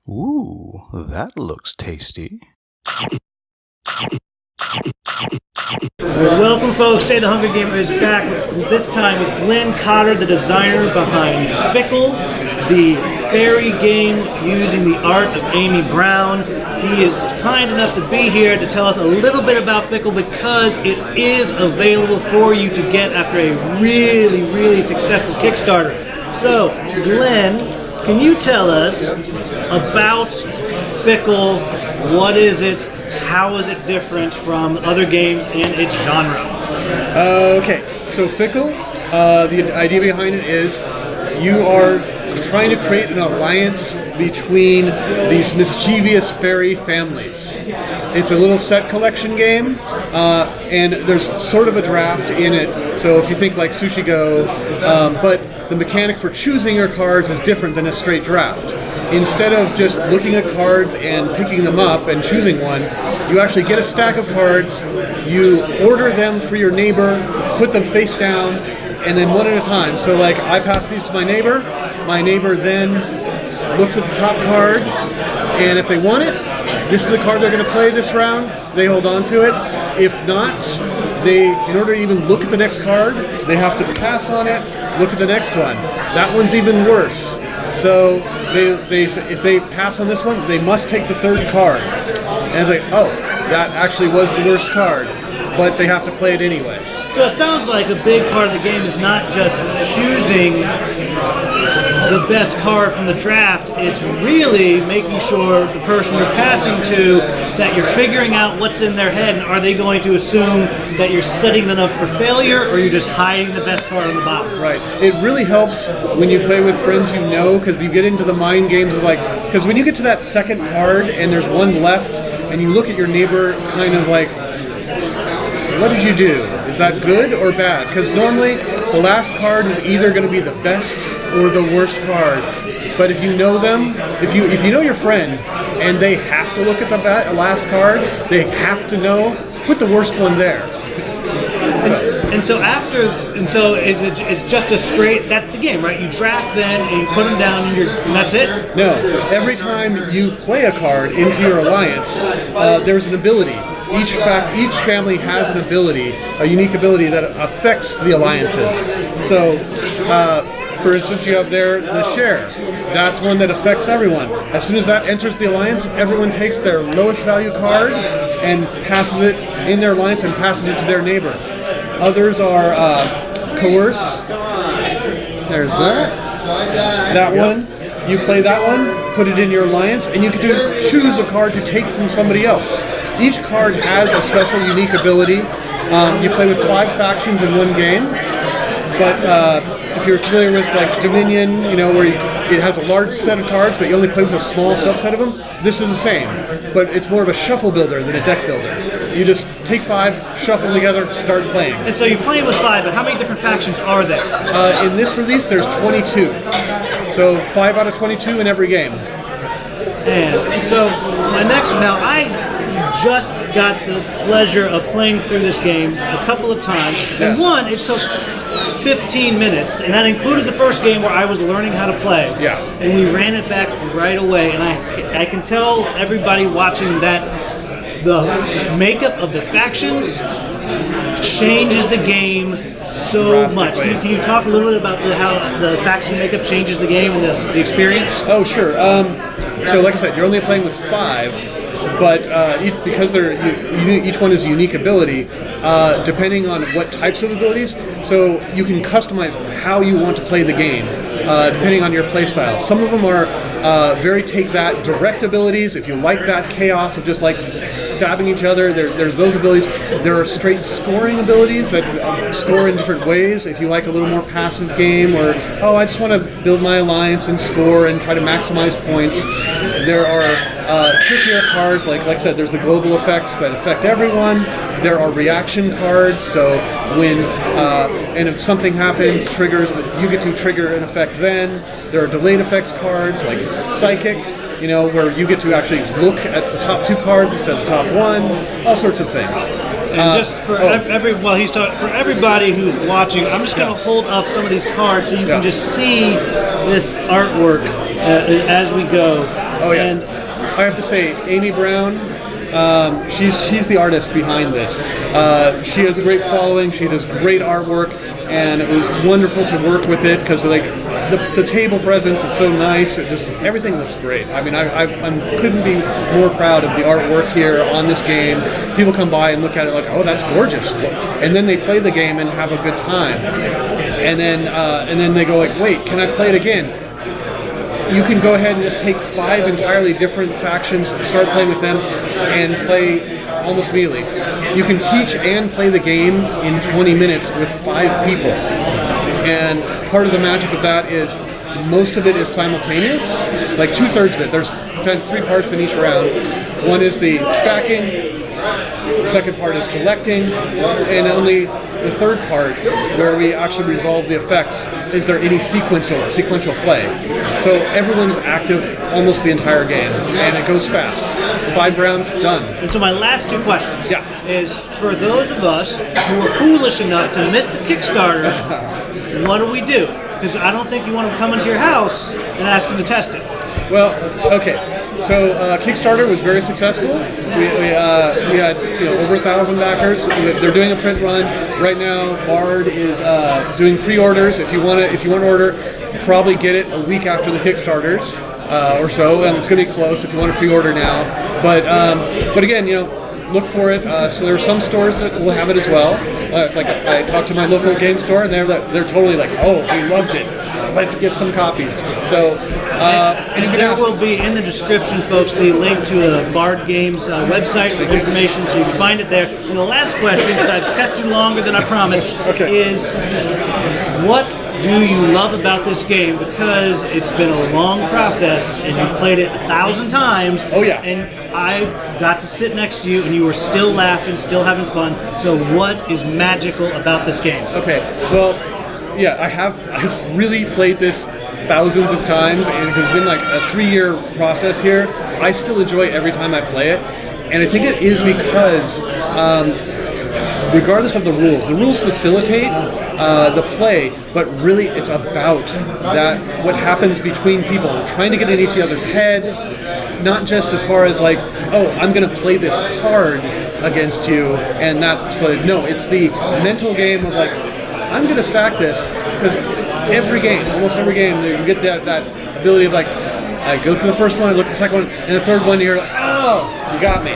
Ooh, that looks tasty. Welcome, folks. Day the Hunger Gamer is back, this time with Glenn Cotter, the designer behind Fickle, the fairy game using the art of Amy Brown. He is kind enough to be here to tell us a little bit about Fickle because it is available for you to get after a really, really successful Kickstarter. So, Glenn, can you tell us about Fickle? What is it? How is it different from other games in its genre? Okay, so Fickle, the idea behind it is you are trying to create an alliance between these mischievous fairy families. It's a little set collection game, and there's sort of a draft in it. So if you think like Sushi Go, but the mechanic for choosing your cards is different than a straight draft. Instead of just looking at cards and picking them up and choosing one, you actually get a stack of cards, you order them for your neighbor, put them face down, and then one at a time. So like I pass these to my neighbor then looks at the top card, and if they want it, this is the card they're going to play this round, they hold on to it. If not, in order to even look at the next card, they have to pass on it, look at the next one. That one's even worse. So if they pass on this one, they must take the third card. And it's like, oh, that actually was the worst card, but they have to play it anyway. So it sounds like a big part of the game is not just choosing the best card from the draft, it's really making sure the person you're passing to, that you're figuring out what's in their head, and are they going to assume that you're setting them up for failure, or you're just hiding the best card on the bottom? Right. It really helps when you play with friends you know, because you get into the mind games of like, because when you get to that second card and there's one left, and you look at your neighbor kind of like, what did you do? Is that good or bad? Because normally the last card is either going to be the best or the worst card. But if you know them, if you know your friend and they have to look at the last card, they have to know, put the worst one there. So it's just a straight, that's the game, right? You draft then and you put them down and that's it? No. Every time you play a card into your alliance, there's an ability. Each family has an ability, a unique ability that affects the alliances. So, for instance, you have the share. That's one that affects everyone. As soon as that enters the alliance, everyone takes their lowest value card and passes it in their alliance and passes it to their neighbor. Others are coerce. There's that. That one. You play that one, put it in your alliance, and you can choose a card to take from somebody else. Each card has a special, unique ability. You play with 5 factions in one game, but if you're familiar with like Dominion, where it has a large set of cards, but you only play with a small subset of them, this is the same, but it's more of a shuffle builder than a deck builder. You just take 5, shuffle together, start playing. And so you're playing with 5, but how many different factions are there? In this release, there's 22. So 5 out of 22 in every game. And so my next one, now I just got the pleasure of playing through this game a couple of times. And one, it took 15 minutes, and that included the first game where I was learning how to play. Yeah. And we ran it back right away, and I can tell everybody watching that the makeup of the factions changes the game so much. Can you talk a little bit about how the faction makeup changes the game and the experience? Oh, sure. So like I said, you're only playing with 5, but because each one is a unique ability, depending on what types of abilities, so you can customize how you want to play the game, depending on your play style. Some of them are very take that direct abilities. If you like that chaos of just like stabbing each other, there's those abilities. There are straight scoring abilities that score in different ways. If you like a little more passive game, or I just want to build my alliance and score and try to maximize points. There are trickier cards, like I said, there's the global effects that affect everyone. There are reaction cards, so when and if something happens, triggers that you get to trigger an effect then. There are delayed effects cards like Psychic, where you get to actually look at the top 2 cards instead of the top 1, all sorts of things. And just for for everybody who's watching, I'm just going to hold up some of these cards so you can just see this artwork as we go. Oh yeah. And I have to say, Amy Brown, she's the artist behind this. She has a great following. She does great artwork, and it was wonderful to work with it because like the table presence is so nice. It just everything looks great. I mean, I couldn't be more proud of the artwork here on this game. People come by and look at it like, oh, that's gorgeous, and then they play the game and have a good time, and then they go like, wait, can I play it again? You can go ahead and just take 5 entirely different factions, start playing with them, and play almost immediately. You can teach and play the game in 20 minutes with 5 people. And part of the magic of that is most of it is simultaneous, like 2/3 of it. There's 3 parts in each round. One is the stacking, the second part is selecting, and only the third part, where we actually resolve the effects, is there any sequential play. So everyone's active almost the entire game, and it goes fast. 5 rounds, done. And so my last 2 questions Yeah. is for those of us who are foolish enough to miss the Kickstarter, what do we do? Because I don't think you want to come into your house and ask you to test it. Well, okay. So Kickstarter was very successful. We had over 1,000 backers. They're doing a print run right now. Bard is doing pre-orders. If you want to order, probably get it a week after the Kickstarters or so, and it's going to be close if you want to pre-order now. But again, look for it. So there are some stores that will have it as well. Like I talked to my local game store, and they're totally like, oh, we loved it. Let's get some copies. So, and there will be in the description, folks, the link to the Bard Games website with information, so you can find it there. And the last question, because I've kept you longer than I promised, is what do you love about this game? Because it's been a long process, and you've played it 1,000 times. Oh yeah. And I got to sit next to you, and you were still laughing, still having fun. So what is magical about this game? Okay, well, yeah, I've really played this thousands of times, and it's been like a 3-year process here. I still enjoy it every time I play it, and I think it is because regardless of the rules facilitate the play, but really it's about what happens between people, trying to get in each other's head, not just as far as like, oh, I'm going to play this card against you, and not so. No, it's the mental game of like, I'm going to stack this, because almost every game, you get that ability of like, I go through the first one, I look at the second one, and the third one, you're like, oh, you got me.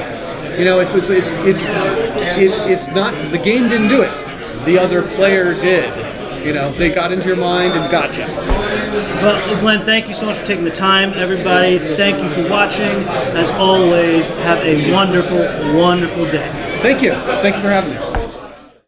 It's not, the game didn't do it. The other player did. They got into your mind and got you. Well, Glenn, thank you so much for taking the time. Everybody, thank you for watching. As always, have a wonderful, wonderful day. Thank you. Thank you for having me.